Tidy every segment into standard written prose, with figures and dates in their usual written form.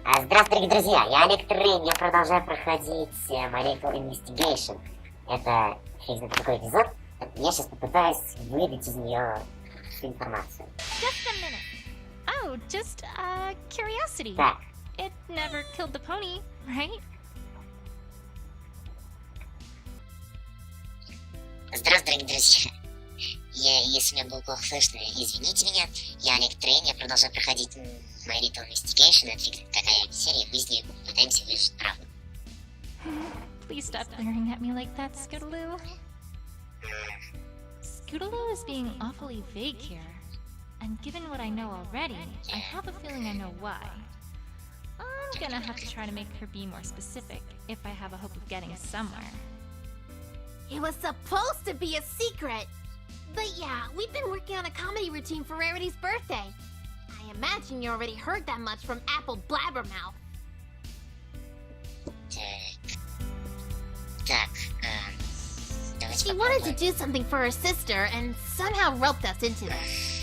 Здравствуйте, друзья! Я Олег Трейн, я продолжаю проходить MyLittleInvestigations. Это фиг знает такой эпизод. Я сейчас попытаюсь выдать из нее всю информацию. Just a minute. Oh, just curiosity. Так. It never killed the pony, right? Здравствуйте, друзья! Если меня было плохо слышно, извините меня. Я Олег Трейн, я продолжаю проходить MyLittleInvestigations. Это фиг какая серия, мы с ней пытаемся выжить правду. Please stop glaring at me like that, Scootaloo. Scootaloo is being awfully vague here. And given what I know already, I have a feeling I know why. I'm gonna have to try to make her be more specific if I have a hope of getting somewhere. It was supposed to be a secret! But yeah, we've been working on a comedy routine for Rarity's birthday. I imagine you already heard that much from Apple Blabbermouth. She wanted to do something for her sister and somehow roped us into this.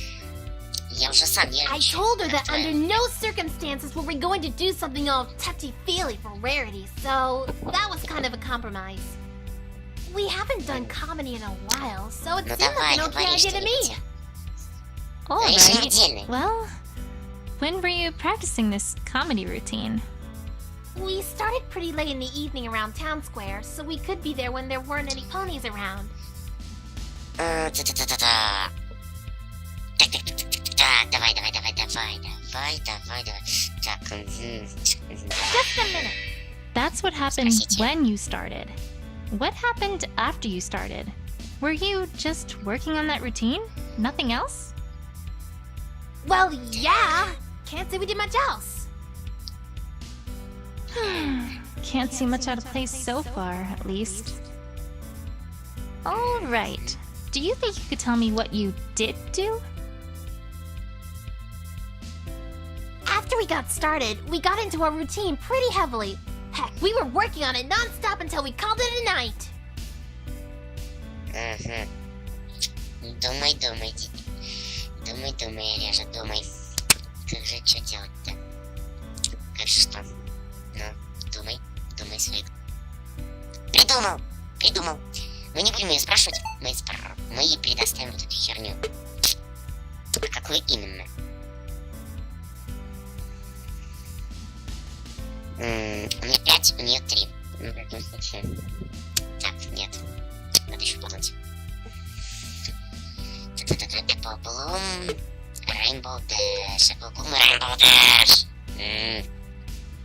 I told her that under no circumstances were we going to do something all touchy-feely for Rarity, so that was kind of a compromise. We haven't done comedy in a while, so it seemed like an okay idea to me. Alright, well, when were you practicing this comedy routine? We started pretty late in the evening around Town Square, so we could be there when there weren't any ponies around. Just a minute. That's what happened when you started. What happened after you started? Were you just working on that routine? Nothing else? Well, yeah. Can't say we did much else. Can't see much out of place so far, at least. Alright. Do you think you could tell me what you did do? After we got started, we got into our routine pretty heavily. Heck, we were working on it non-stop until we called it a night. Думай, Олежа, думай. Как же, что делать-то? Как же что? Ну, думай свои. Придумал. Мы не будем ее спрашивать, мы ей предоставим вот эту херню. Какую именно? У меня 5, у нее 3. Ну, в таком случае. Так, нет. Надо еще подумать. Apple Bloom, Rainbow Dash, Apple Bloom, Rainbow Dash.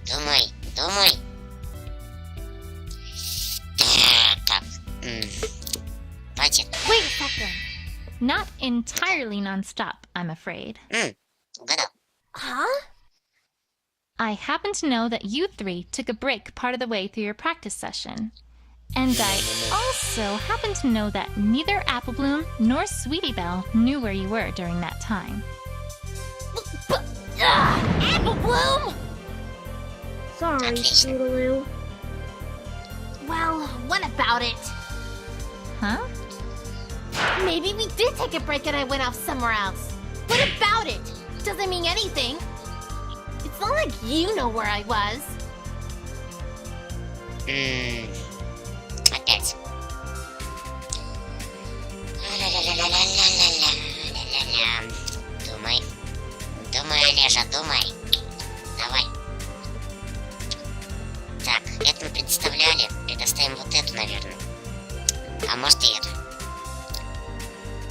Думай. Так. Хватит. Wait a second. Not entirely non-stop, I'm afraid. Угадал. Huh? I happen to know that you three took a break part of the way through your practice session. And I also happen to know that neither Apple Bloom nor Sweetie Belle knew where you were during that time. Apple Bloom! Sorry, Scootaloo. Well, what about it? Huh? Maybe we did take a break and I went off somewhere else. What about it? Doesn't mean anything. It's not like you know where I was. Опять. Думай, Олежа, думай. Давай. Так, это мы предоставим вот эту, наверное. А может и эту.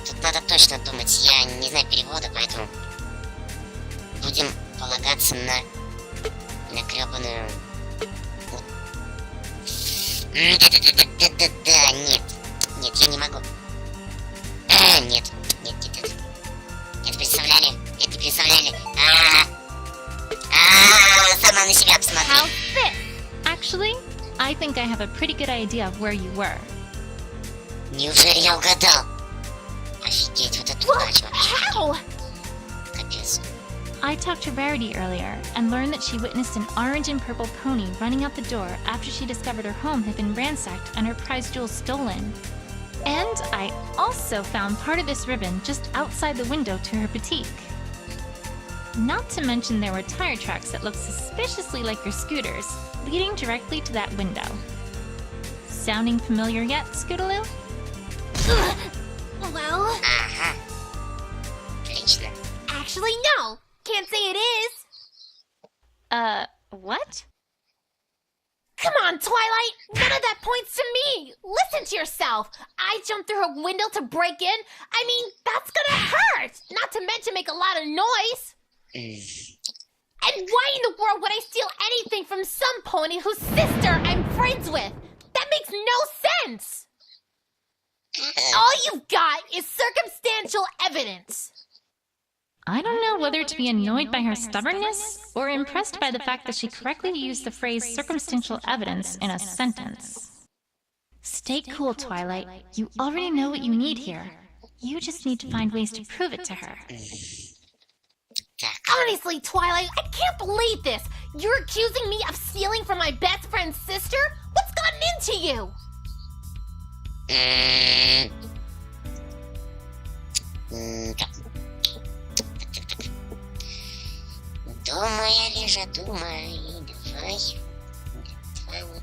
Тут надо точно думать, я не знаю перевода, поэтому будем полагаться на гребаную... Да, нет, я не могу. Нет. Это представляли. Сама на себя посмотри. How's this? Actually, I think I have a pretty good idea of where you were. Неужели я угадал? Офигеть, вот это удача вообще. How? Капец. I talked to Rarity earlier and learned that she witnessed an orange and purple pony running out the door after she discovered her home had been ransacked and her prized jewels stolen. And I also found part of this ribbon just outside the window to her boutique. Not to mention there were tire tracks that looked suspiciously like your scooters, leading directly to that window. Sounding familiar yet, Scootaloo? Well... Ага. Отлично. Actually, no. Can't say it is. What? Come on, Twilight! None of that points to me! Listen to yourself! I jumped through her window to break in. I mean, that's gonna hurt! Not to mention make a lot of noise! And why in the world would I steal anything from some pony whose sister I'm friends with? That makes no sense! All you've got is circumstantial evidence. I don't know whether to be annoyed by her stubbornness or impressed by the fact that she correctly used the phrase circumstantial evidence in a sentence. Stay cool, Twilight. You already know what you need here. You just need to find ways to prove it to her. Honestly, Twilight, I can't believe this. You're accusing me of stealing from my best friend's sister? What's gotten into you? Думай, давай вот.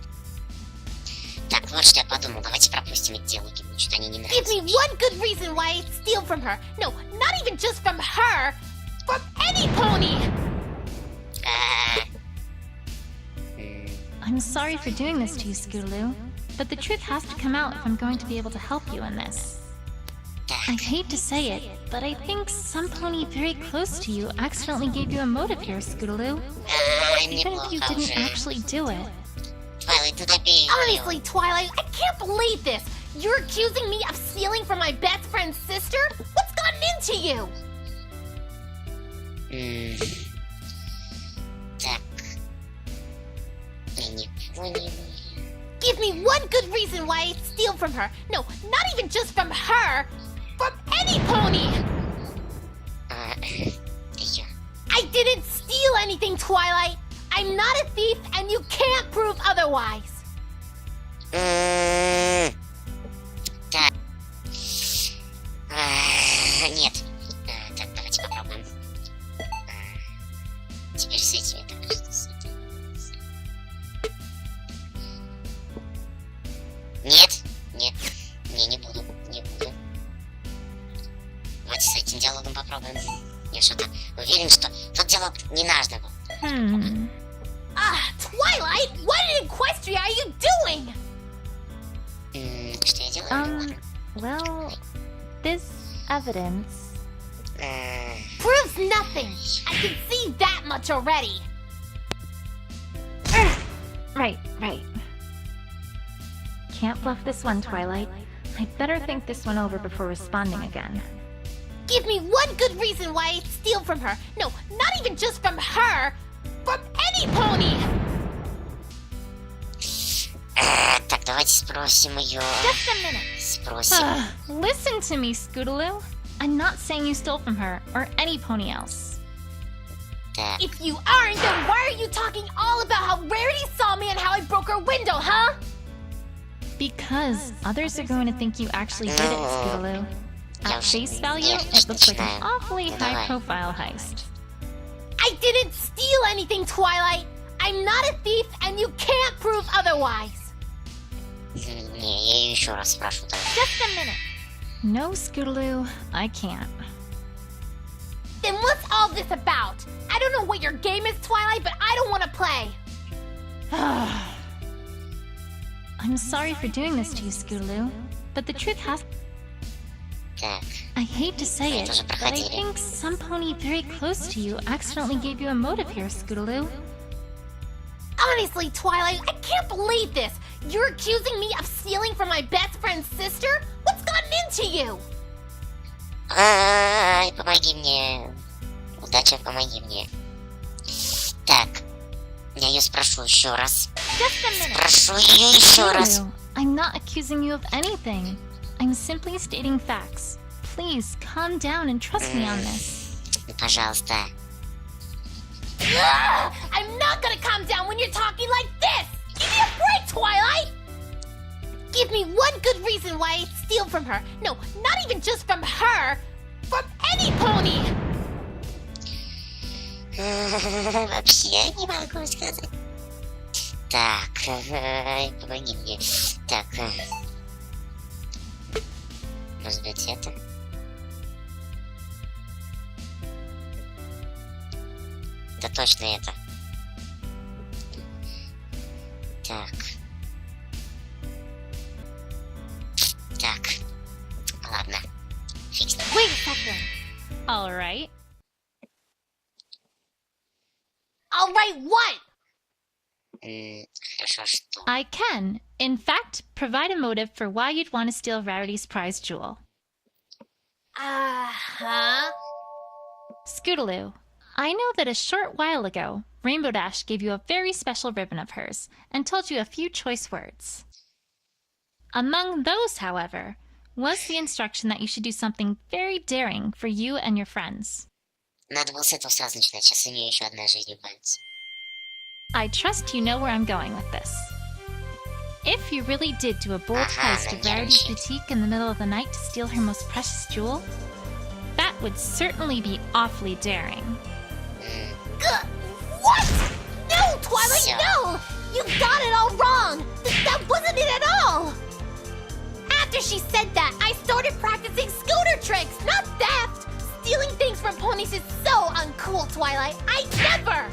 Так, вот что я подумал. Давайте пропустим эти диалоги, мне что-то они не нравятся. Give me one good reason why I'd steal from her. No, not even just from her. From any pony! I'm sorry for doing this to you, Scootaloo, but the truth has to come out if I'm going to be able to help you in this. I hate to say it, but I think some pony very close to you accidentally gave you a motive here, Scootaloo. Even if you didn't actually do it. Twilight, ты добей. Honestly, Twilight, I can't believe this. You're accusing me of stealing from my best friend's sister? What's gotten into you? Так. Я не понял. Give me one good reason why I'd steal from her. No, not even just from her. From any pony! Я. I didn't steal anything, Twilight. I'm not a thief, and you can't prove otherwise. Так. Нет. Так, давайте попробуем. Теперь с этими так что с этим. Нет, нет, не буду. Давайте с этим диалогом попробуем. Я что-то уверен, что тот диалог не наш был. Twilight, what in Equestria are you doing? Что я делаю? Well, this evidence... Proves nothing. I can see that much already. Right. Can't bluff this one, Twilight. I'd better think this one over before responding again. Give me one good reason why I'd steal from her. No, not even just from her. From any pony! Так, давайте спросим ее. Just a minute. Спросим. Listen to me, Scootaloo. I'm not saying you stole from her or any pony else. Так. If you aren't, then why are you talking all about how Rarity saw me and how I broke her window, huh? Because others are going to think you actually did it, Scootaloo. At face value, it looks like an awfully high-profile heist. I didn't steal anything, Twilight. I'm not a thief, and you can't prove otherwise. Не, я ее еще раз спрошу. Just a minute. No, Scootaloo, I can't. Then what's all this about? I don't know what your game is, Twilight, but I don't want to play. I'm sorry for doing this to you, Scootaloo, but the truth has... Так. I hate to say it, тоже but I проходили. think some pony very close to you accidentally gave you a motive here, Scootaloo. Honestly, Twilight, I can't believe this. You're accusing me of stealing from my best friend's sister? What's gotten into you? Ай, помоги мне. Удача, помоги мне. Так. Я ее спрошу еще раз. Just a minute. Спрошу ее еще раз. Scootaloo, I'm not accusing you of anything. I'm simply stating facts. Please, calm down and trust me on this. Пожалуйста. I'm not gonna calm down when you're talking like this! Give me a break, Twilight! Give me one good reason why I'd steal from her. No, not even just from her. From any pony! Вообще не могу сказать. Так, помоги мне. Так, может быть это? Да точно это. Так. Так. Ладно. Фиг с ним. Wait a second. All right. All right, what? Хорошо, что? I can, in fact, provide a motive for why you'd want to steal Rarity's prize jewel. Uh-huh. Scootaloo, I know that a short while ago, Rainbow Dash gave you a very special ribbon of hers and told you a few choice words. Among those, however, was the instruction that you should do something very daring for you and your friends. Надо было с этого сразу начинать, сейчас у нее еще одна жизнь убавится. I trust you know where I'm going with this. If you really did do a bold heist of Rarity's boutique in the middle of the night to steal her most precious jewel, that would certainly be awfully daring. What? No, Twilight, no! You got it all wrong! That wasn't it at all! After she said that, I started practicing scooter tricks, not theft! Stealing things from ponies is so uncool, Twilight. I never!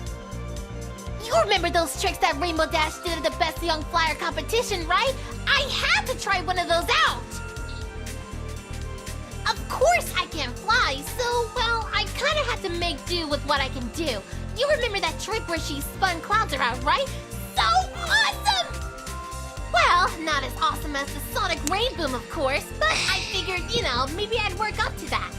You remember those tricks that Rainbow Dash did at the Best Young Flyer competition, right? I had to try one of those out! Of course I can't fly, so, well, I kinda have to make do with what I can do. You remember that trick where she spun clouds around, right? So awesome! Well, not as awesome as the Sonic Rain Boom, of course, but I figured, you know, maybe I'd work up to that.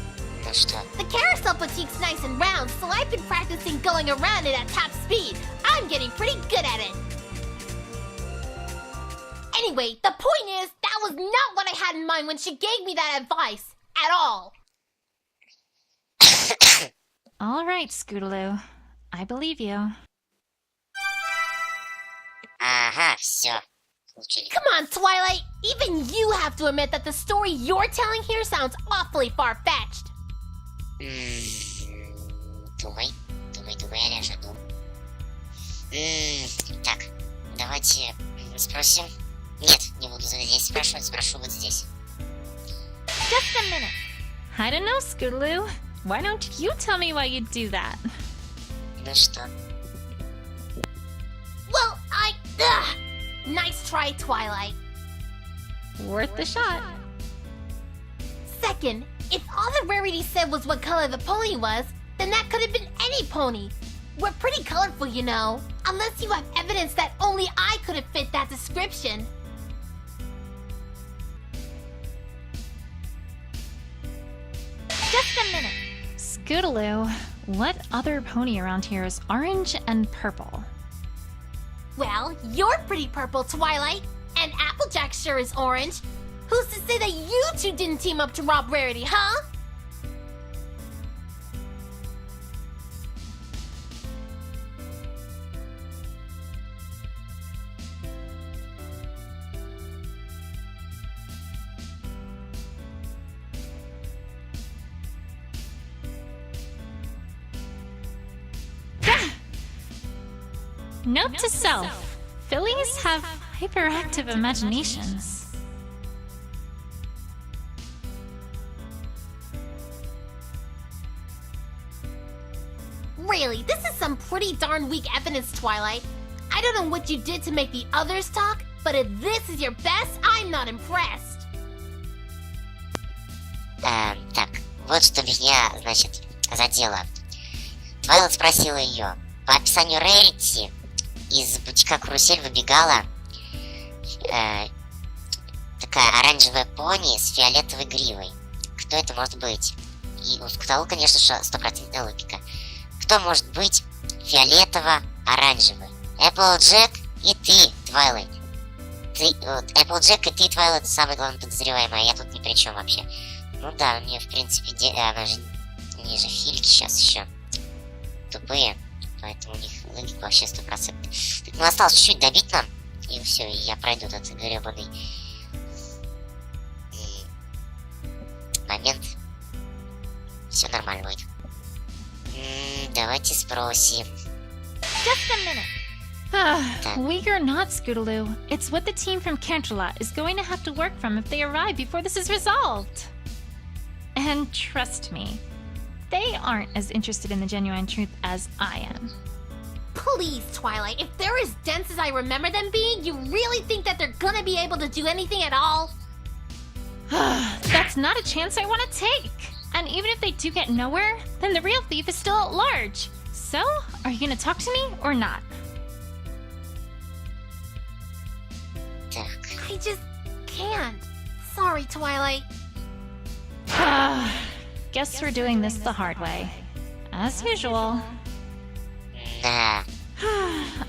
Ну что? The carousel boutique's nice and round, so I've been practicing going around it at top speed. I'm getting pretty good at it. Anyway, the point is, that was not what I had in mind when she gave me that advice. At all. All right, Scootaloo. I believe you. Ага, все. Come on, Twilight. Even you have to admit that the story you're telling here sounds awfully far-fetched. Думай, Аляша, думай. Так, давайте спросим. Нет, не буду здесь спрашивать, спрошу вот здесь. Just a minute. I don't know, Scootaloo. Why don't you tell me why you'd do that? Ну что? Well, nice try, Twilight. Worth the shot. Second, if all that Rarity said was what color the pony was, then that could have been any pony. We're pretty colorful, you know. Unless you have evidence that only I could have fit that description. Just a minute. Scootaloo, what other pony around here is orange and purple? Well, you're pretty purple, Twilight. And Applejack sure is orange. Who's to say that you two didn't team up to rob Rarity, huh? Note to self. Fillies have hyperactive imaginations. Really, this is some pretty darn weak evidence, Twilight. I don't know what you did to make the others talk, but if this is your best, I'm not impressed. Так, вот что меня, значит, задело. Твайлайт спросила ее. По описанию Рарити из бутика Карусель выбегала такая оранжевая пони с фиолетовой гривой. Кто это может быть? И у Скуталу, конечно же, 100% логика. Кто может быть фиолетово-оранжевый? Applejack и ты, Твайлайт. Applejack и ты, Твайлайт, самый главный подозреваемый, а я тут ни при чем вообще. Ну да, у нее, в принципе, они же фильки сейчас еще тупые, поэтому у них логика вообще 100%. Так, ну осталось чуть-чуть добить нам, и все, и я пройду этот гребаный момент. Все нормально будет. Давайте спросим. Just a minute. We're not, Scootaloo. It's what the team from Canterlot is going to have to work from if they arrive before this is resolved. And trust me, they aren't as interested in the genuine truth as I am. Please, Twilight, if they're as dense as I remember them being, you really think that they're gonna be able to do anything at all? That's not a chance I want to take. And even if they do get nowhere, then the real thief is still at large. So, are you gonna talk to me or not? Так. I just can't. Sorry, Twilight. Guess we're doing this the hard way. As usual. Да.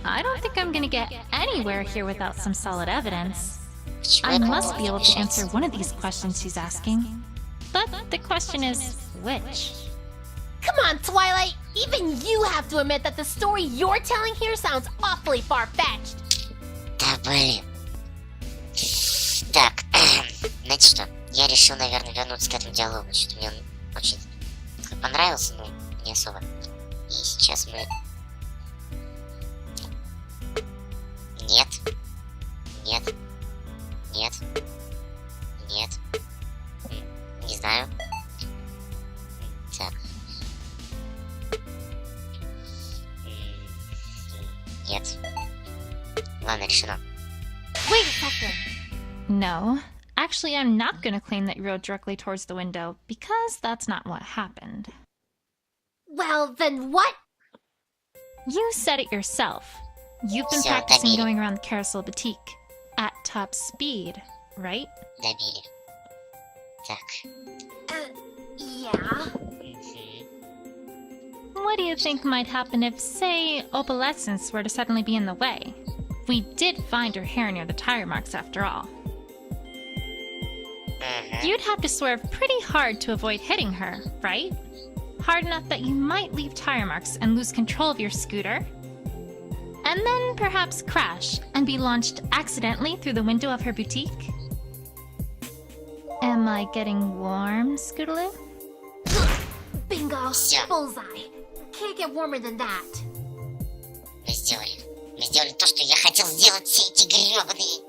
I don't think I'm gonna get anywhere here without some solid evidence. Почему I я must могу be able to решать? answer one of these questions she's asking. But the question is, which? Come on, Twilight! Even you have to admit that the story you're telling here sounds awfully far-fetched. Да блин. Так, знаете что? Я решил, наверное, вернуться к этому диалогу. Что-то мне он очень понравился, но не особо. И сейчас мы... Нет. Нет. Нет. Нет. Не знаю. Так. Нет. Ладно, решено. Wait a second. No. Actually, I'm not gonna claim that you rode directly towards the window, because that's not what happened. Well, then what? You said it yourself. You've been Всё, practicing добили. going around the Carousel Boutique at top speed, right? Добили. Так. Yeah. What do you think might happen if, say, opalescence were to suddenly be in the way? We did find her hair near the tire marks after all. You'd have to swerve pretty hard to avoid hitting her, right? Hard enough that you might leave tire marks and lose control of your scooter. And then perhaps crash and be launched accidentally through the window of her boutique? Am I getting warm, Scootaloo? Bingo. Всё. Bullseye. Can't get warmer than that. Мы сделали. Мы сделали то, что я хотел сделать все эти грёбаные.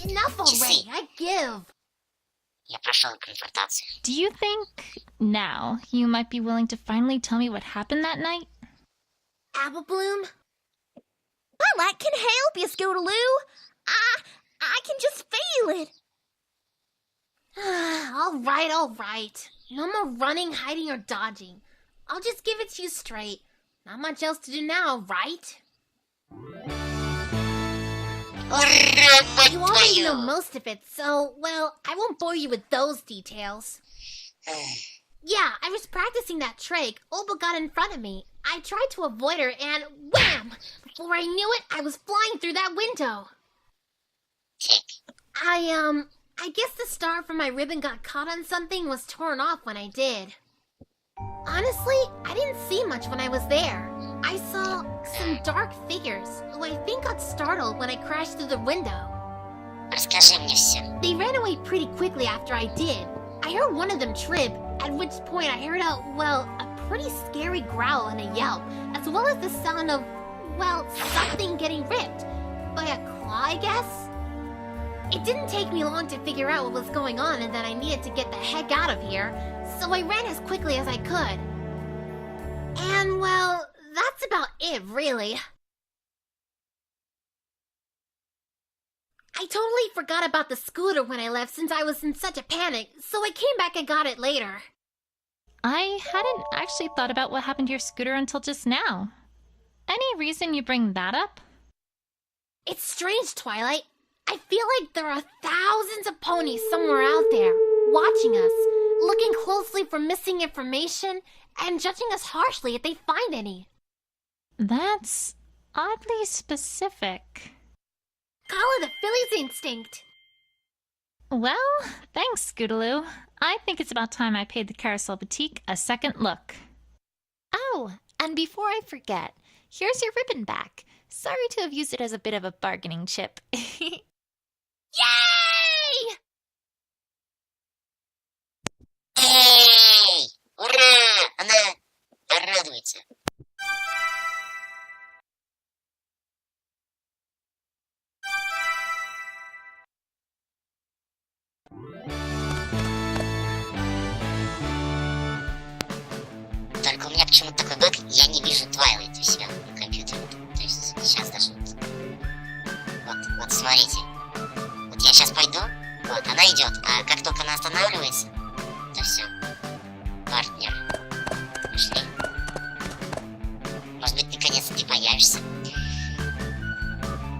Enough already. I give. Я прошел конфронтацию. Do you think, now, you might be willing to finally tell me what happened that night? Apple Bloom? I can help you, Scootaloo. I can just feel it. All right. No more running, hiding, or dodging. I'll just give it to you straight. Not much else to do now, right? Ура, мать You already know твою! most of it, so, well, I won't bore you with those details. Yeah, I was practicing that trick. Olba got in front of me. I tried to avoid her and wham! Before I knew it, I was flying through that window. Так. I guess the star from my ribbon got caught on something and was torn off when I did. Honestly, I didn't see much when I was there. I saw some dark figures who I think got startled when I crashed through the window. Расскажи мне все. They ran away pretty quickly after I did. I heard one of them trip, at which point I heard a pretty scary growl and a yelp, as well as the sound of, something getting ripped. By a claw, I guess? It didn't take me long to figure out what was going on and that I needed to get the heck out of here, so I ran as quickly as I could. And, that's about it, really. I totally forgot about the scooter when I left since I was in such a panic, so I came back and got it later. I hadn't actually thought about what happened to your scooter until just now. Any reason you bring that up? It's strange, Twilight. I feel like there are thousands of ponies somewhere out there, watching us, looking closely for missing information, and judging us harshly if they find any. That's oddly specific. Call it a Philly's instinct. Well, thanks, Scootaloo. I think it's about time I paid the Carousel Boutique a second look. Oh, and before I forget, here's your ribbon back. Sorry to have used it as a bit of a bargaining chip. Yay! Эй! Ура! порадуется. Только у меня почему-то такой баг, я не вижу Twilight у себя на компьютере. То есть сейчас даже вот смотрите. Вот я сейчас пойду, вот она идет, а как только она останавливается, то все. Партнер. Пошли. Может быть, наконец-то ты появишься.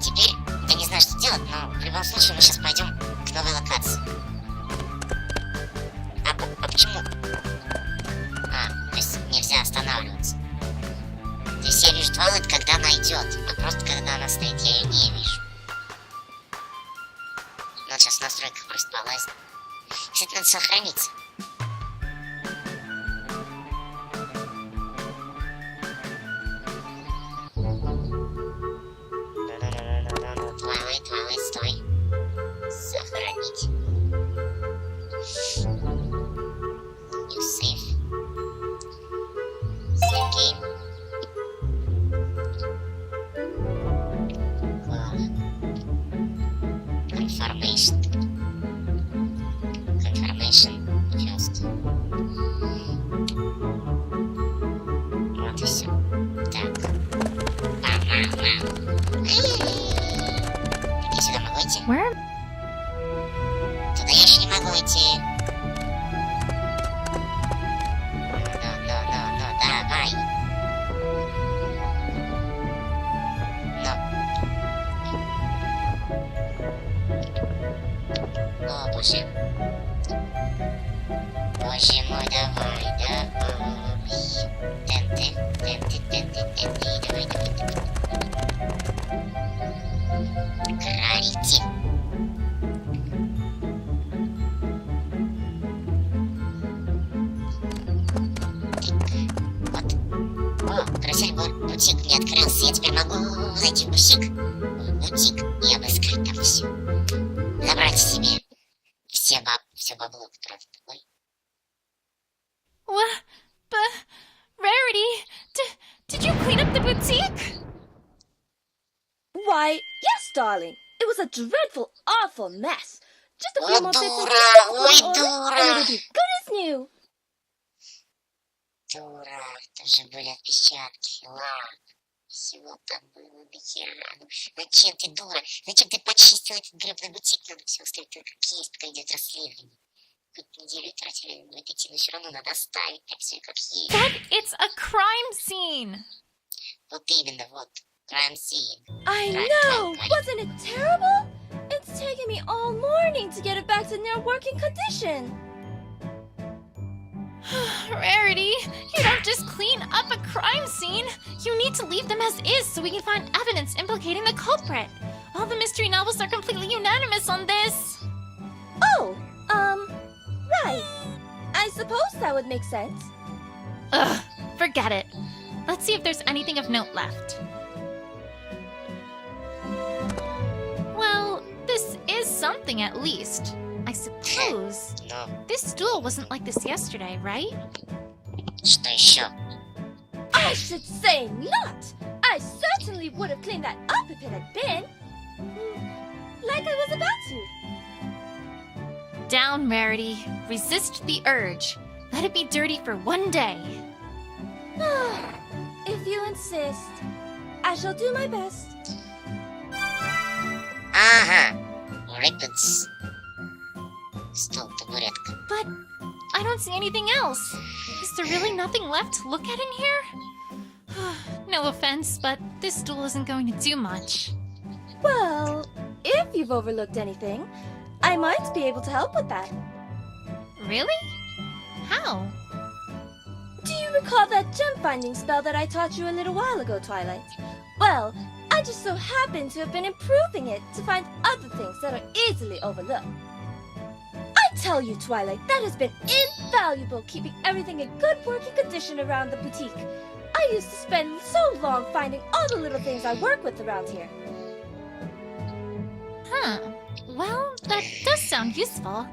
Теперь я не знаю, что делать, но в любом случае мы сейчас пойдем к новой локации. А почему? То есть нельзя останавливаться. То есть я вижу Twilight, когда она идет, а просто когда она стоит, я ее не вижу. Ну, сейчас в настройках просто полазит. Кстати, надо сохраниться. Twilight, стой. Сохранить. New save. Save game. Confirmation. Just. Вот и все. Так. Я сюда могу идти? Where? Туда я еще не могу идти. Давай. О, боже. Боже мой, давай. Тенты, давай. Крарите. Вот. О, Карусель бутик не открылся. Я теперь могу зайти в бутик и обыскать там все. Забрать себе все бабло, которое тут такое. What? But, Rarity, did you clean up the boutique? Why, yes, darling. It was a dreadful, awful mess. Just a few more bits and дура! and it'll be good as new. Дура, это же были отпечатки, лак. Всего там было дохера. Ну, зачем ты, дура? Зачем ты почистила этот гребаный бутик? Надо все оставить так, как есть, пока идет расследование. Хоть неделю тратили на идти, но все равно надо оставить так все, как есть. But it's a crime scene. Вот именно, вот. Crime scene. I know! Wasn't it terrible? It's taken me all morning to get it back to near working condition. Rarity, you don't just clean up a crime scene. You need to leave them as is so we can find evidence implicating the culprit. All the mystery novels are completely unanimous on this. Oh, right. I suppose that would make sense. Ugh, forget it. Let's see if there's anything of note left. Well, this is something at least. I suppose. No. This stool wasn't like this yesterday, right? Что еще? I should say not! I certainly would have cleaned that up if it had been. Like I was about to. Down, Rarity. Resist the urge. Let it be dirty for one day. If you insist, I shall do my best. Ага. Ribbons. Стол, табуретка. But I don't see anything else. Is there really nothing left to look at in here? No offense, but this stool isn't going to do much. Well, if you've overlooked anything, I might be able to help with that. Really? How? Do you recall that gem-finding spell that I taught you a little while ago, Twilight? Well, I just so happen to have been improving it to find other things that are easily overlooked. I tell you, Twilight, that has been invaluable keeping everything in good working condition around the boutique. I used to spend so long finding all the little things I work with around here. Huh. Well, that does sound useful.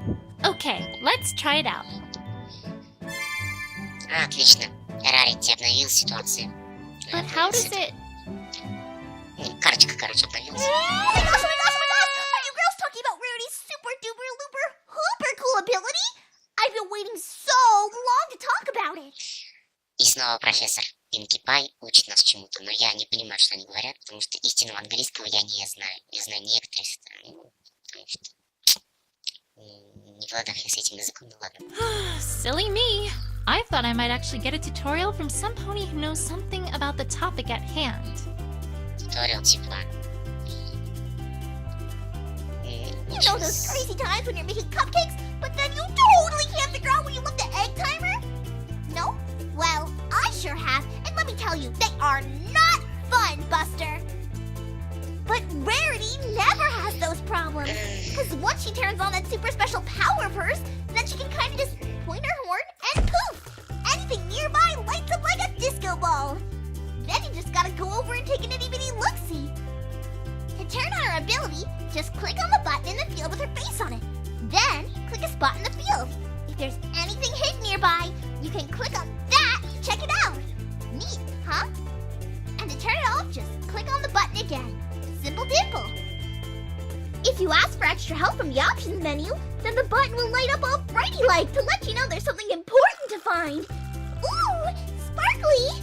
Okay, let's try it out. Отлично. Рарити обновил ситуацию. But how does it... Карточка, короче, обновилась. Oh my gosh, oh my gosh, oh my gosh! Are you girls talking about Rarity's super duper looper hooper cool ability? I've been waiting so long to talk about it. И снова профессор Пинки Пай учит нас чему-то, но я не понимаю, что они говорят, потому что истинного английского я не знаю. Я знаю некоторые страны, потому что не в ладах я с этим языком, ну ладно. Silly me. I thought I might actually get a tutorial from some pony who knows something about the topic at hand. Туториал типа... You know those crazy times when you're making cupcakes, but then you totally can't figure out where you left the egg timer? No? Well, I sure have, and let me tell you, they are not fun, Buster. But Rarity never has those problems, because once she turns on that super special power of hers, then she can kind of just point her horn and poof! Anything nearby lights up like a disco ball. Then you just gotta go over and take an itty-bitty look-see. To turn on her ability, just click on the button in the field with her face on it. Then, click a spot in the field. If there's anything hidden nearby, you can click on that to check it out. Neat, huh? And to turn it off, just click on the button again. Simple dimple. If you ask for extra help from the options menu, then the button will light up all brighty-like to let you know there's something important to find. Ooh, sparkly!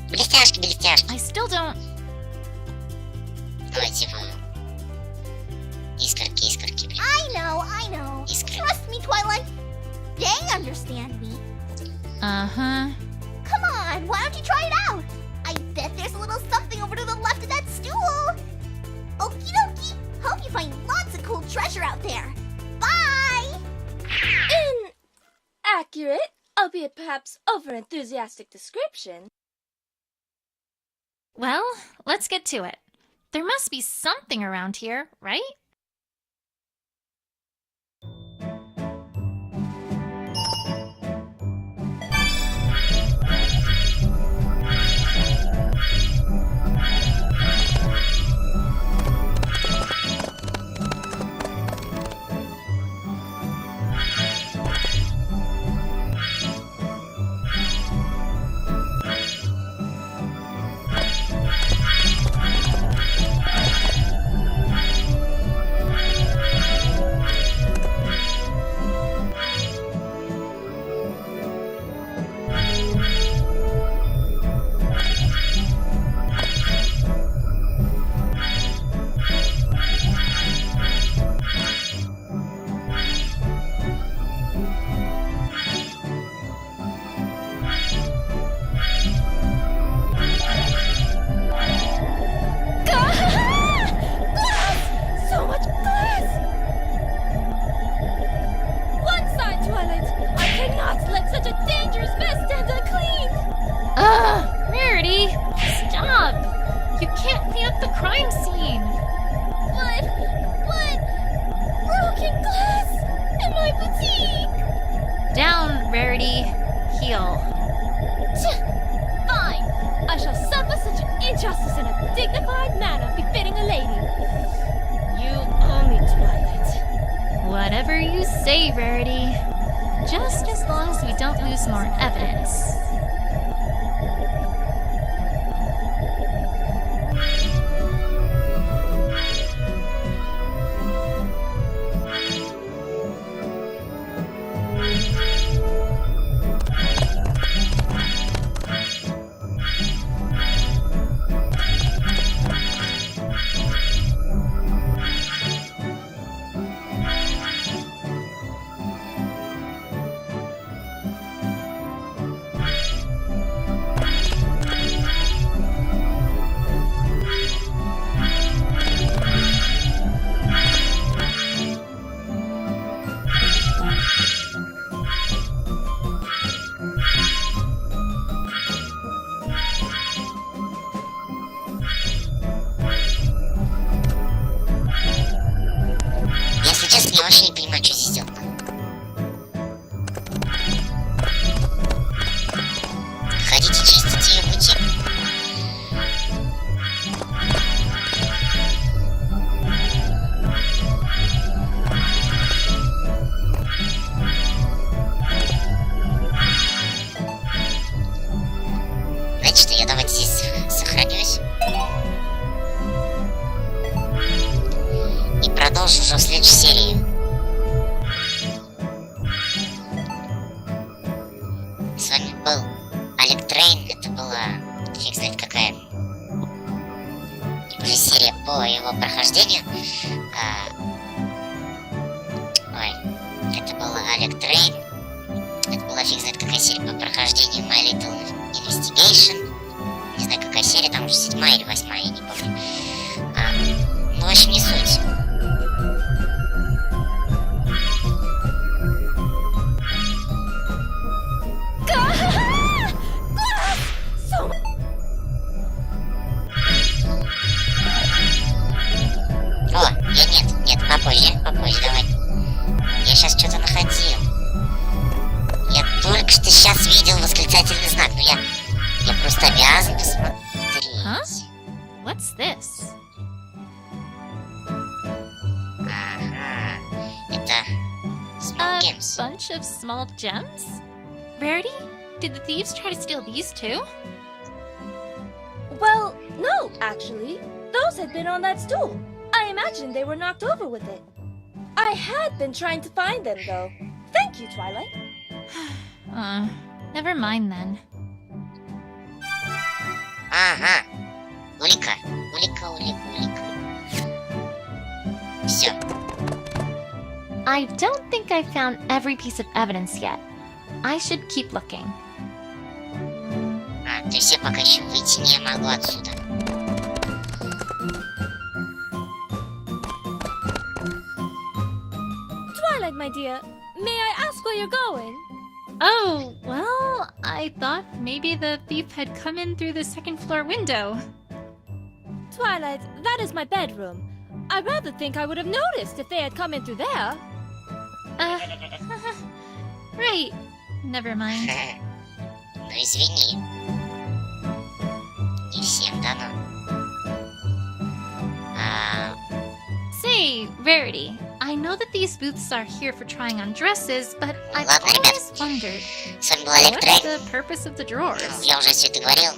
Блестяшки, блестяшки. I still don't... Давай, типа... Искорки, искорки, блин. I know. Искры. Trust me, Twilight. They understand me. Uh-huh. Come on, why don't you try it out? I bet there's a little something over to the left of that stool. Okie dokie. Hope you find lots of cool treasure out there. Bye! Inaccurate, albeit perhaps over-enthusiastic description. Well, let's get to it. There must be something around here, right? Rarity! Stop! You can't clean up the crime scene! But... broken glass in my boutique! Down, Rarity. Heel. Fine! I shall suffer such an injustice in a dignified manner befitting a lady. You owe me, Twilight. Whatever you say, Rarity. Just as long as we don't lose more evidence. по его прохождению. Ой, это был Олег Трейн. Это была фиг знает какая серия по прохождению MyLittleInvestigations. Не знаю, какая серия, там уже 7-я или 8-я, я не помню. Ну, в общем, не суть. О, нет, попозже, давай. Я сейчас что-то находил. Я только что сейчас видел восклицательный знак, но я просто обязан посмотреть. Huh? What's this? Ага, это small A games. bunch of small gems? Rarity? Did the thieves try to steal these too? Well, no, actually. Those had been on that stool. I imagine they were knocked over with it. I had been trying to find them, though. Thank you, Twilight. Never mind then. Ага. Улика. Все. I don't think I found every piece of evidence yet. I should keep looking. То есть я пока еще выйти не могу отсюда. Twilight, my dear, may I ask where you're going? Oh, well, I thought maybe the thief had come in through the second floor window. Twilight, that is my bedroom. I rather think I would have noticed if they had come in through there. Right. Never mind. Ну извини. Не всем дано. Say, Rarity, I know that these booths are here for trying on dresses, but I've Ладно, ребят. always wondered, С вами был Олег what's Трейн. the purpose of the drawers? Я уже все это говорил.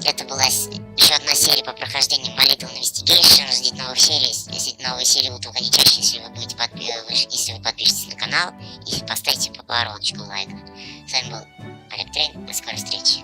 Это была еще одна серия по прохождению MyLittleInvestigations. Ждите новых серий. Если новые серии будут выходить чаще, если вы будете если вы подпишетесь на канал и поставите по паролочку лайк. С вами был Олег Трейн. До скорой встречи.